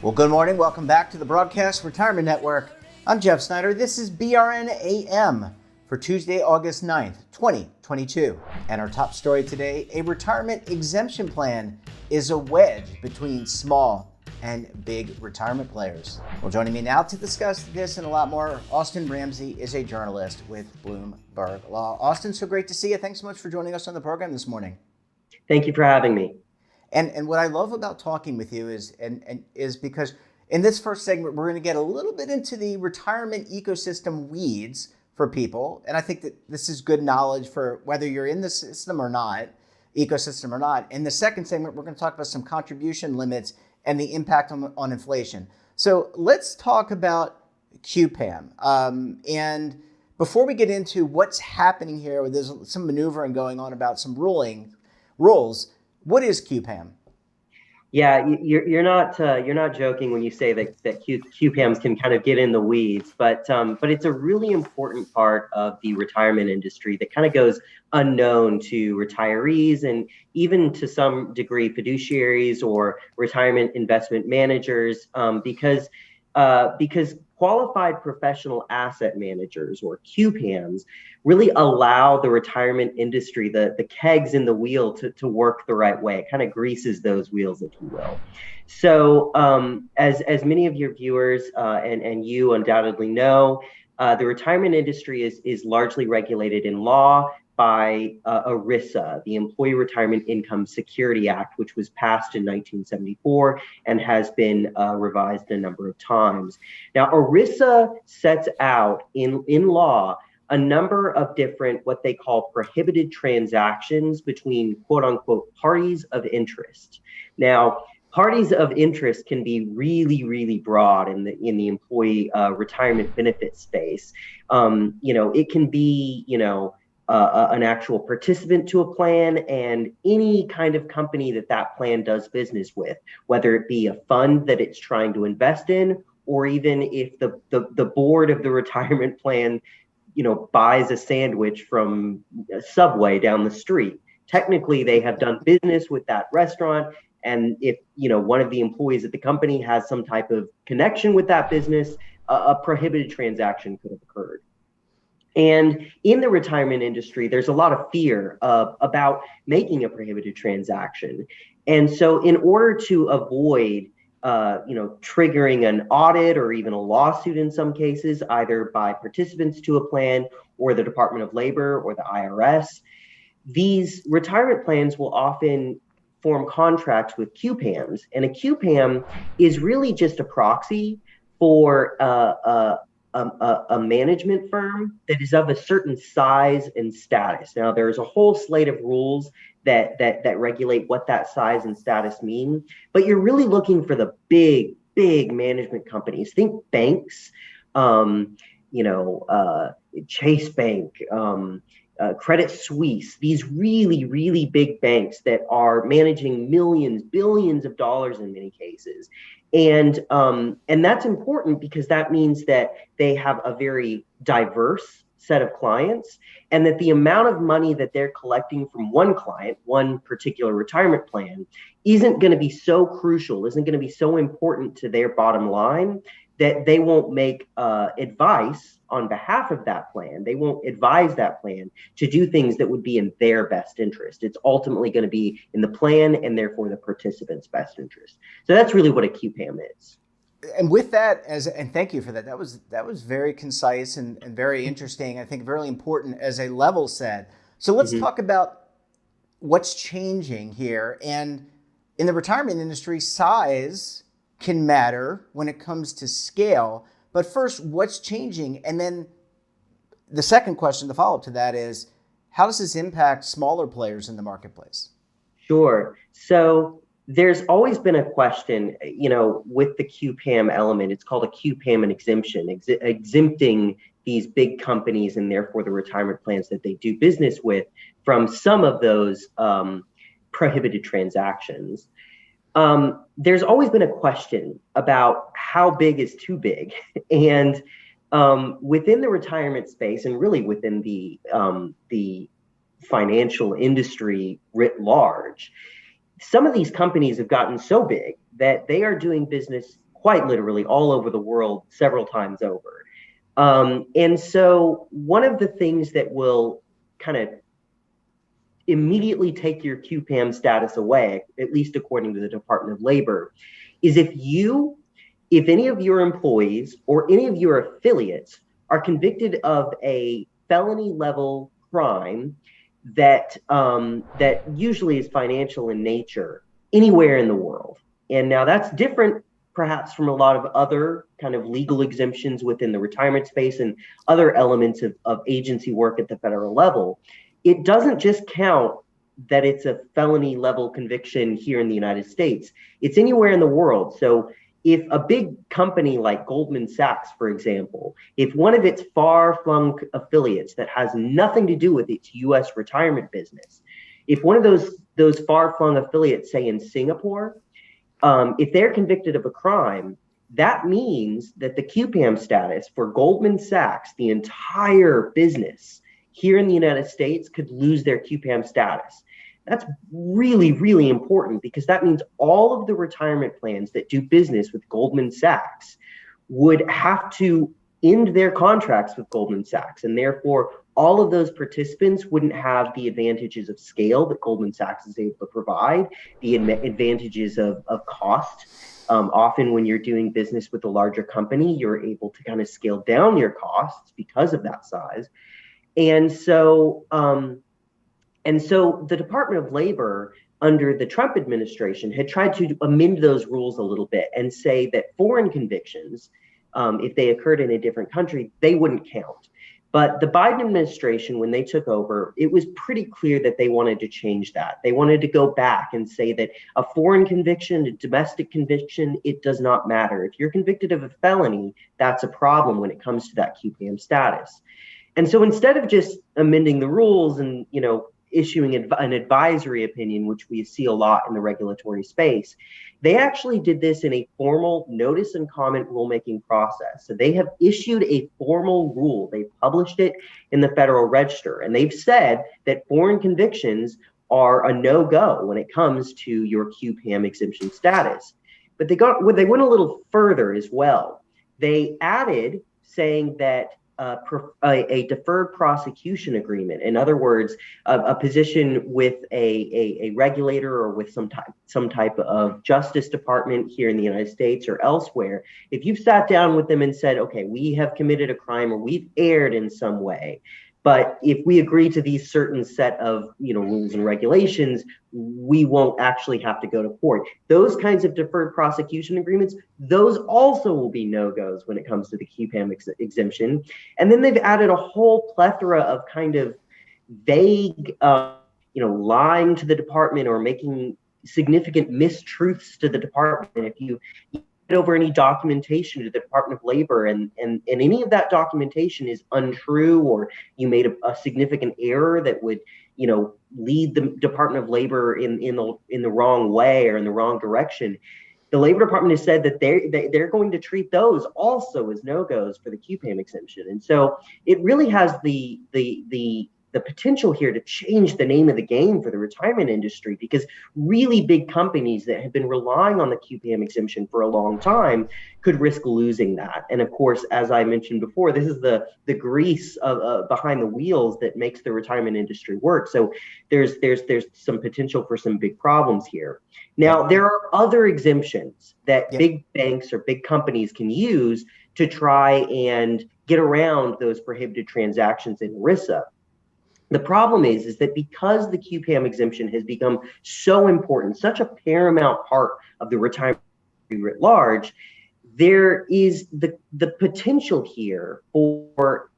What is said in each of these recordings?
Well, good morning. Welcome back to the Broadcast Retirement Network. I'm Jeff Snyder. This is BRN AM for Tuesday, August 9th, 2022. And our top story today, a retirement exemption plan is a wedge between small and big retirement players. Well, joining me now to discuss this and a lot more, Austin Ramsey is a journalist with Bloomberg Law. Austin, so great to see you. Thanks so much for joining us on the program this morning. Thank you for having me. And what I love about talking with you is because in this first segment, we're going to get a little bit into the retirement ecosystem weeds for people. And I think that this is good knowledge for whether you're in the system or not, ecosystem or not. In the second segment, we're going to talk about some contribution limits and the impact on inflation. So let's talk about QPAM. And before we get into what's happening here, there's some maneuvering going on about some rules. What is QPAM? Yeah, you're not joking when you say that QPAMs can kind of get in the weeds, but it's a really important part of the retirement industry that kind of goes unknown to retirees and even to some degree fiduciaries or retirement investment managers, because qualified professional asset managers, or QPAMs, really allow the retirement industry, the kegs in the wheel to work the right way. It kind of greases those wheels, if you will. So as many of your viewers and you undoubtedly know, the retirement industry is largely regulated in law by ERISA, the Employee Retirement Income Security Act, which was passed in 1974 and has been revised a number of times. Now, ERISA sets out in law a number of different, what they call prohibited transactions between quote unquote parties of interest. Now, parties of interest can be really, really broad in the employee retirement benefit space. It can be, an actual participant to a plan and any kind of company that plan does business with, whether it be a fund that it's trying to invest in, or even if the board of the retirement plan, buys a sandwich from a Subway down the street. Technically, they have done business with that restaurant. And if, one of the employees at the company has some type of connection with that business, a prohibited transaction could have occurred. And in the retirement industry, there's a lot of fear about making a prohibited transaction. And so in order to avoid, triggering an audit or even a lawsuit in some cases, either by participants to a plan or the Department of Labor or the IRS, these retirement plans will often form contracts with QPAMs. And a QPAM is really just a proxy for a management firm that is of a certain size and status. Now, there's a whole slate of rules that regulate what that size and status mean, but you're really looking for the big management companies. Think banks, Chase Bank, Credit Suisse, these really, really big banks that are managing millions, billions of dollars in many cases. And that's important because that means that they have a very diverse set of clients, and that the amount of money that they're collecting from one client, one particular retirement plan, isn't going to be so crucial, isn't going to be so important to their bottom line that they won't make advice on behalf of that plan. They won't advise that plan to do things that would be in their best interest. It's ultimately going to be in the plan and therefore the participant's best interest. So that's really what a QPAM is. And with that, and thank you for that. That was very concise and very interesting. I think very important as a level set. So let's talk about what's changing here. And in the retirement industry, size can matter when it comes to scale. But first, what's changing? And then the second question, the follow-up to that is, how does this impact smaller players in the marketplace? Sure. So there's always been a question, with the QPAM element. It's called a QPAM and exemption, exempting these big companies and therefore the retirement plans that they do business with from some of those prohibited transactions. There's always been a question about how big is too big. And within the retirement space, and really within the financial industry writ large, some of these companies have gotten so big that they are doing business quite literally all over the world several times over. And so one of the things that will kind of immediately take your QPAM status away, at least according to the Department of Labor, is if any of your employees or any of your affiliates are convicted of a felony level crime that usually is financial in nature anywhere in the world. And now that's different perhaps from a lot of other kind of legal exemptions within the retirement space and other elements of agency work at the federal level. It doesn't just count that it's a felony level conviction here in the United States. It's anywhere in the world. So if a big company like Goldman Sachs, for example, if one of its far-flung affiliates that has nothing to do with its US retirement business, if one of those far-flung affiliates, say in Singapore, if they're convicted of a crime, that means that the QPAM status for Goldman Sachs, the entire business here in the United States, could lose their QPAM status. That's really, really important because that means all of the retirement plans that do business with Goldman Sachs would have to end their contracts with Goldman Sachs. And therefore, all of those participants wouldn't have the advantages of scale that Goldman Sachs is able to provide, the advantages of cost. Often when you're doing business with a larger company, you're able to kind of scale down your costs because of that size. And so the Department of Labor under the Trump administration had tried to amend those rules a little bit and say that foreign convictions, if they occurred in a different country, they wouldn't count. But the Biden administration, when they took over, it was pretty clear that they wanted to change that. They wanted to go back and say that a foreign conviction, a domestic conviction, it does not matter. If you're convicted of a felony, that's a problem when it comes to that QPAM status. And so instead of just amending the rules and, issuing an advisory opinion, which we see a lot in the regulatory space, they actually did this in a formal notice and comment rulemaking process. So they have issued a formal rule. They published it in the Federal Register, and they've said that foreign convictions are a no-go when it comes to your QPAM exemption status. But they went a little further as well. They added saying that a deferred prosecution agreement. In other words, a position with a regulator or with some type of Justice Department here in the United States or elsewhere. If you've sat down with them and said, okay, we have committed a crime or we've erred in some way, but if we agree to these certain set of rules and regulations, we won't actually have to go to court. Those kinds of deferred prosecution agreements, those also will be no-goes when it comes to the QPAM exemption. And then they've added a whole plethora of kind of vague, lying to the department or making significant mistruths to the department. If you over any documentation to the Department of Labor and any of that documentation is untrue, or you made a significant error that would lead the Department of Labor in the wrong way or in the wrong direction, the Labor Department has said that they're going to treat those also as no-goes for the QPAM exemption. And so it really has the potential here to change the name of the game for the retirement industry, because really big companies that have been relying on the QPAM exemption for a long time could risk losing that. And of course, as I mentioned before, this is the grease behind the wheels that makes the retirement industry work. So there's some potential for some big problems here. Now, there are other exemptions that big banks or big companies can use to try and get around those prohibited transactions in ERISA. The problem is that because the QPAM exemption has become so important, such a paramount part of the retirement writ large, there is the potential here for,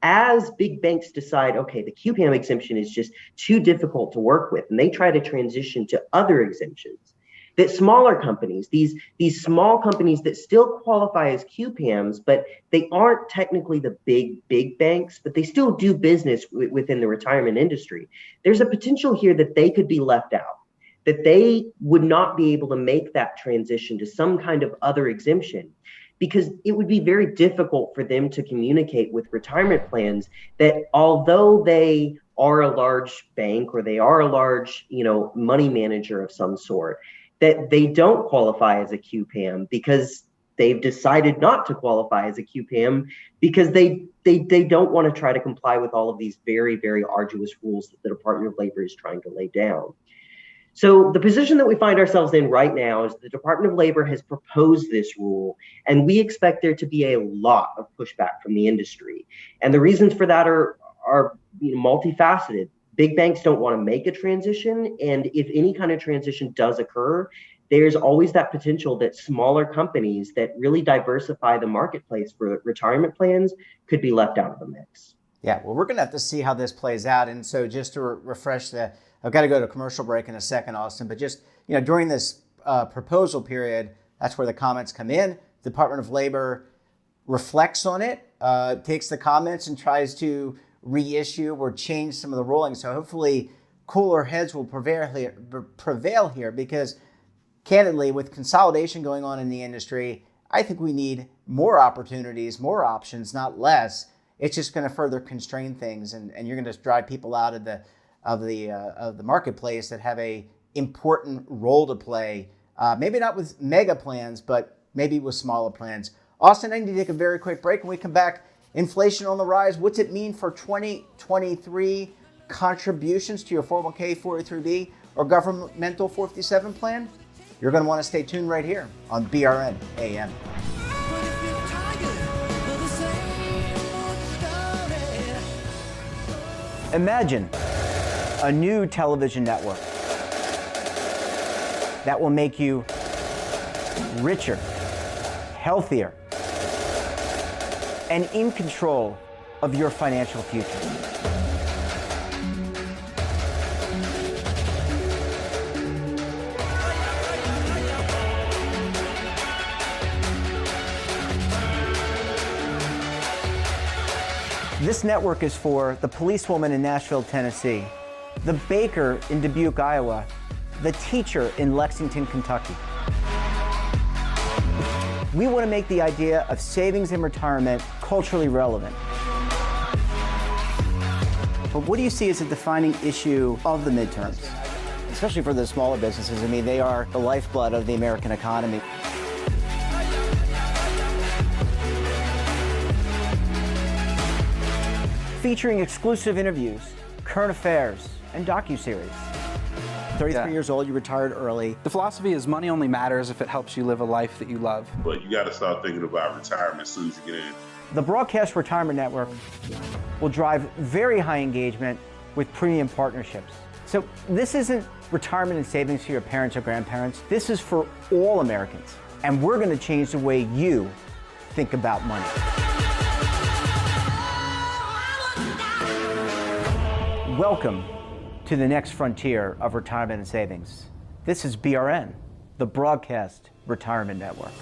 as big banks decide, okay, the QPAM exemption is just too difficult to work with, and they try to transition to other exemptions, that smaller companies, these small companies that still qualify as QPAMs, but they aren't technically the big banks, but they still do business within the retirement industry. There's a potential here that they could be left out. that they would not be able to make that transition to some kind of other exemption, because it would be very difficult for them to communicate with retirement plans that although they are a large bank or they are a large, money manager of some sort, that they don't qualify as a QPAM because they've decided not to qualify as a QPAM because they don't want to try to comply with all of these very, very arduous rules that the Department of Labor is trying to lay down. So the position that we find ourselves in right now is the Department of Labor has proposed this rule, and we expect there to be a lot of pushback from the industry. And the reasons for that are multifaceted. Big banks don't want to make a transition, and if any kind of transition does occur, there's always that potential that smaller companies that really diversify the marketplace for retirement plans could be left out of the mix. Yeah, well, we're going to have to see how this plays out. And so just to refresh I've got to go to a commercial break in a second, Austin, but just, during this proposal period, that's where the comments come in. The Department of Labor reflects on it, takes the comments and tries to reissue or change some of the rulings. So hopefully cooler heads will prevail here because candidly, with consolidation going on in the industry, I think we need more opportunities, more options, not less. It's just going to further constrain things, and you're going to drive people out of the marketplace that have a important role to play. Maybe not with mega plans, but maybe with smaller plans. Austin, I need to take a very quick break. When we come back, inflation on the rise. What's it mean for 2023 contributions to your 401k, 403b, or governmental 457 plan? You're going to want to stay tuned right here on BRN AM. Imagine a new television network that will make you richer, healthier, and in control of your financial future. This network is for the policewoman in Nashville, Tennessee, the baker in Dubuque, Iowa, the teacher in Lexington, Kentucky. We want to make the idea of savings and retirement culturally relevant. But what do you see as a defining issue of the midterms, especially for the smaller businesses? I mean, they are the lifeblood of the American economy. Featuring exclusive interviews, current affairs, and docuseries. 33 years old, you retired early. The philosophy is money only matters if it helps you live a life that you love. But you got to start thinking about retirement as soon as you get in. The Broadcast Retirement Network will drive very high engagement with premium partnerships. So this isn't retirement and savings for your parents or grandparents. This is for all Americans. And we're going to change the way you think about money. Welcome to the next frontier of retirement and savings. This is BRN, the Broadcast Retirement Network.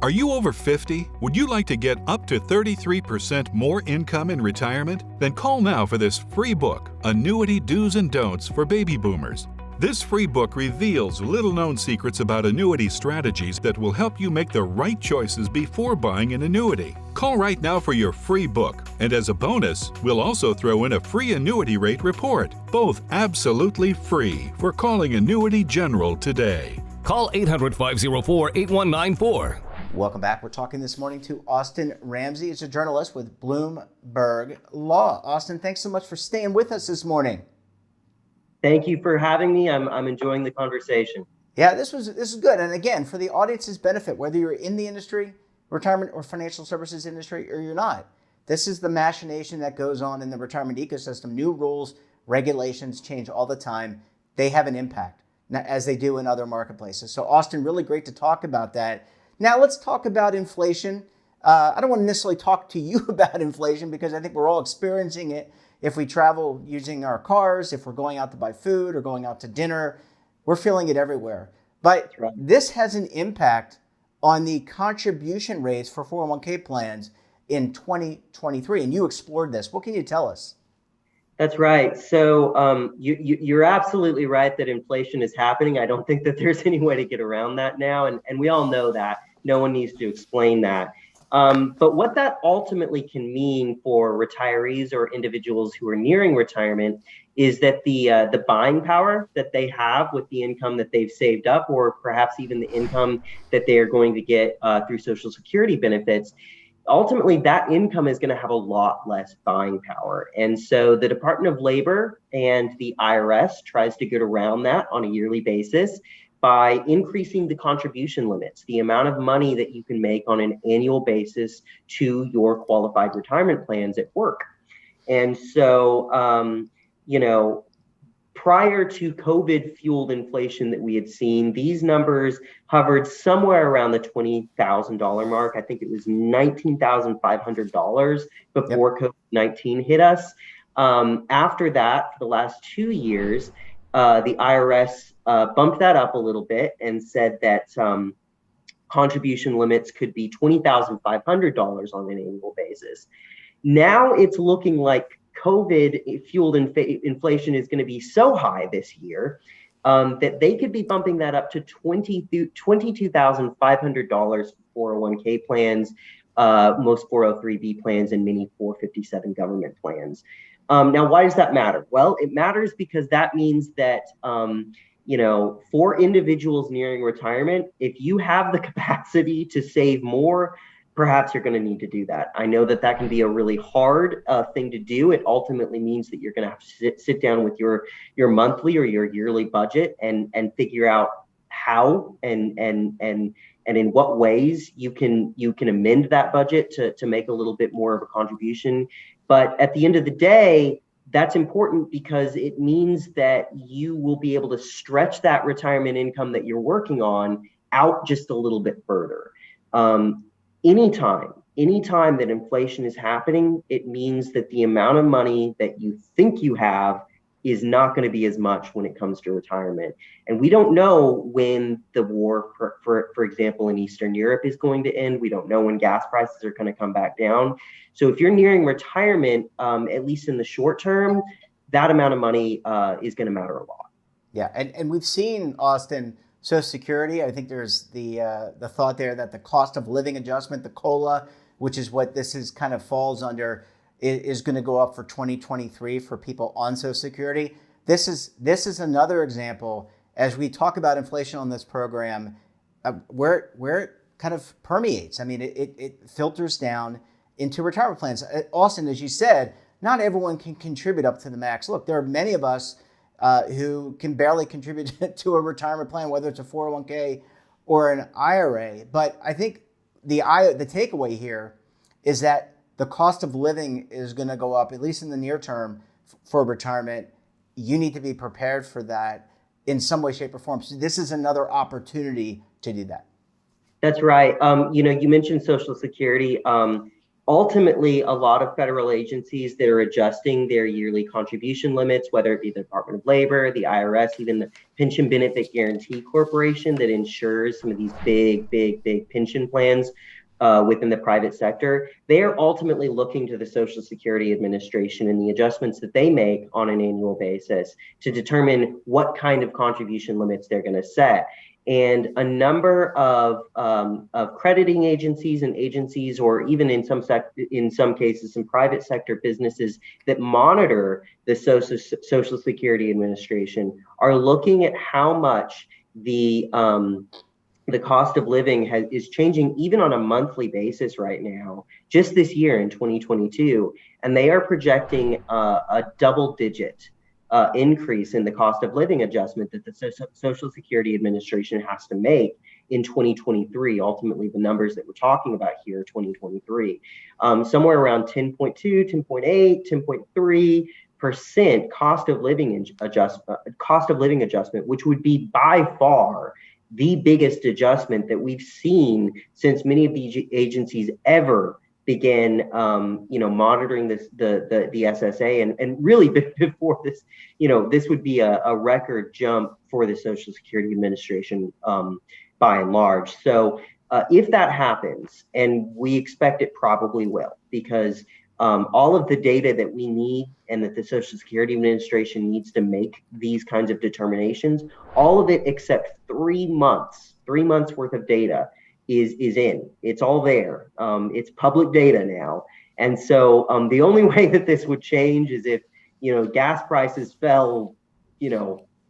Are you over 50? Would you like to get up to 33% more income in retirement? Then call now for this free book, Annuity Do's and Don'ts for Baby Boomers. This free book reveals little-known secrets about annuity strategies that will help you make the right choices before buying an annuity. Call right now for your free book, and as a bonus, we'll also throw in a free annuity rate report, both absolutely free for calling Annuity General today. Call 800-504-8194. Welcome back. We're talking this morning to Austin Ramsey. He's a journalist with Bloomberg Law. Austin, thanks so much for staying with us this morning. Thank you for having me. I'm enjoying the conversation. Yeah, this is good. And again, for the audience's benefit, whether you're in the industry, retirement or financial services industry, or you're not, this is the machination that goes on in the retirement ecosystem. New rules, regulations change all the time. They have an impact, as they do in other marketplaces. So Austin, really great to talk about that. Now let's talk about inflation. I don't want to necessarily talk to you about inflation because I think we're all experiencing it. If we travel using our cars, if we're going out to buy food or going out to dinner, we're feeling it everywhere. But this has an impact on the contribution rates for 401k plans in 2023. And you explored this. What can you tell us? That's right. So you're absolutely right that inflation is happening. I don't think that there's any way to get around that now. And we all know that. No one needs to explain that. But what that ultimately can mean for retirees or individuals who are nearing retirement is that the buying power that they have with the income that they've saved up, or perhaps even the income that they are going to get through Social Security benefits, ultimately that income is going to have a lot less buying power. And so the Department of Labor and the IRS tries to get around that on a yearly basis by increasing the contribution limits, the amount of money that you can make on an annual basis to your qualified retirement plans at work. And so, prior to COVID-fueled inflation that we had seen, these numbers hovered somewhere around the $20,000 mark. I think it was $19,500 before COVID-19 hit us. After that, for the last 2 years, the IRS bumped that up a little bit and said that contribution limits could be $20,500 on an annual basis. Now it's looking like COVID-fueled inflation is going to be so high this year that they could be bumping that up to $22,500 for 401k plans, most 403b plans, and many 457 government plans. Now, why does that matter? Well, it matters because that means that for individuals nearing retirement, if you have the capacity to save more, perhaps you're going to need to do that. I know that that can be a really hard thing to do. It ultimately means that you're going to have to sit down with your monthly or your yearly budget and figure out how and in what ways you can amend that budget to make a little bit more of a contribution. But at the end of the day, that's important because it means that you will be able to stretch that retirement income that you're working on out just a little bit further. Anytime that inflation is happening, it means that the amount of money that you think you have is not going to be as much when it comes to retirement. And we don't know when the war, for example, in Eastern Europe is going to end. We don't know when gas prices are going to come back down. So if you're nearing retirement, at least in the short term, that amount of money is going to matter a lot. Yeah, and we've seen, Austin, Social Security. I think there's the thought there that the cost of living adjustment, the COLA, which is what this is kind of falls under, is going to go up for 2023 for people on Social Security. This is another example, as we talk about inflation on this program, where it kind of permeates. I mean, it filters down into retirement plans. Austin, as you said, not everyone can contribute up to the max. Look, there are many of us who can barely contribute to a retirement plan, whether it's a 401k or an IRA. But I think the takeaway here is that the cost of living is going to go up, at least in the near term, for retirement. You need to be prepared for that in some way, shape, or form. So this is another opportunity to do that. That's right. You mentioned Social Security. Ultimately, a lot of federal agencies that are adjusting their yearly contribution limits, whether it be the Department of Labor, the IRS, even the Pension Benefit Guaranty Corporation that insures some of these big pension plans within the private sector, they are ultimately looking to the Social Security Administration and the adjustments that they make on an annual basis to determine what kind of contribution limits they're going to set. And a number of crediting agencies and agencies, or even in some cases, some private sector businesses that monitor the Social Security Administration, are looking at how much the cost of living is changing even on a monthly basis right now, just this year in 2022. And they are projecting a double-digit increase in the cost of living adjustment that the Social Security Administration has to make in 2023. Ultimately, the numbers that we're talking about here, 2023, somewhere around 10.2, 10.8, 10.3% cost of living adjustment, which would be by far the biggest adjustment that we've seen since many of these agencies ever began, monitoring the SSA, and really before this, this would be a record jump for the Social Security Administration by and large. So if that happens, and we expect it probably will, because all of the data that we need and that the Social Security Administration needs to make these kinds of determinations, all of it except 3 months worth of data is in. It's all there. It's public data now. And so the only way that this would change is if, gas prices fell,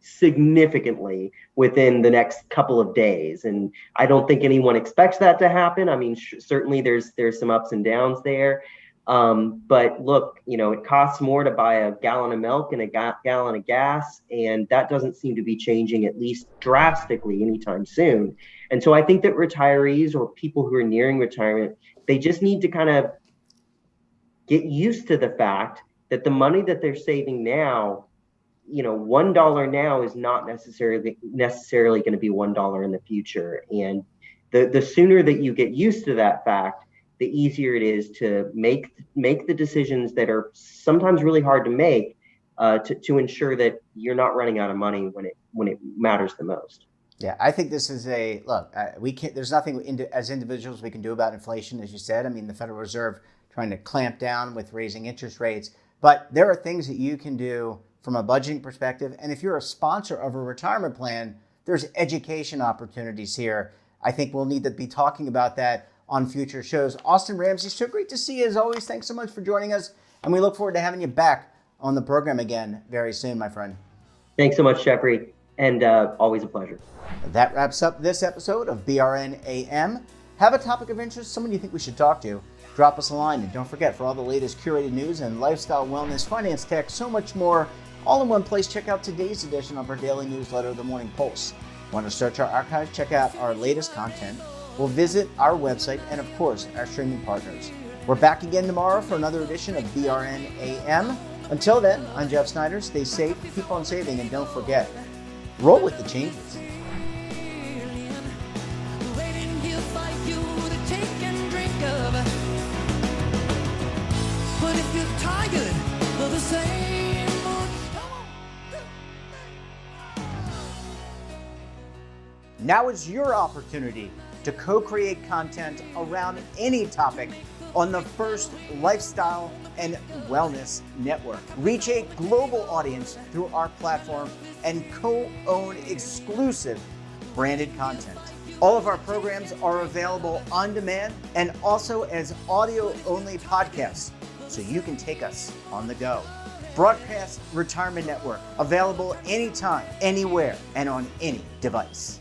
significantly within the next couple of days. And I don't think anyone expects that to happen. I mean, certainly there's some ups and downs there. But look, it costs more to buy a gallon of milk and a gallon of gas, and that doesn't seem to be changing, at least drastically, anytime soon. And so I think that retirees or people who are nearing retirement, they just need to kind of get used to the fact that the money that they're saving now, $1 now is not necessarily going to be $1 in the future. And the sooner that you get used to that fact, the easier it is to make the decisions that are sometimes really hard to make to ensure that you're not running out of money when it matters the most. Yeah, I think this is we can't. There's nothing as individuals we can do about inflation, as you said. I mean, the Federal Reserve trying to clamp down with raising interest rates, but there are things that you can do from a budgeting perspective. And if you're a sponsor of a retirement plan, there's education opportunities here. I think we'll need to be talking about that on future shows. Austin Ramsey, so great to see you as always. Thanks so much for joining us. And we look forward to having you back on the program again very soon, my friend. Thanks so much, Jeffrey. And always a pleasure. That wraps up this episode of BRN AM. Have a topic of interest, someone you think we should talk to? Drop us a line. And don't forget, for all the latest curated news and lifestyle, wellness, finance, tech, so much more, all in one place, check out today's edition of our daily newsletter, The Morning Pulse. Want to search our archives? Check out our latest content. We'll visit our website and, of course, our streaming partners. We're back again tomorrow for another edition of BRN AM. Until then, I'm Jeff Snyder. Stay safe, keep on saving, and don't forget, roll with the changes. Now is your opportunity to co-create content around any topic on the first lifestyle and wellness network. Reach a global audience through our platform and co-own exclusive branded content. All of our programs are available on demand and also as audio-only podcasts, so you can take us on the go. Broadcast Retirement Network, available anytime, anywhere, and on any device.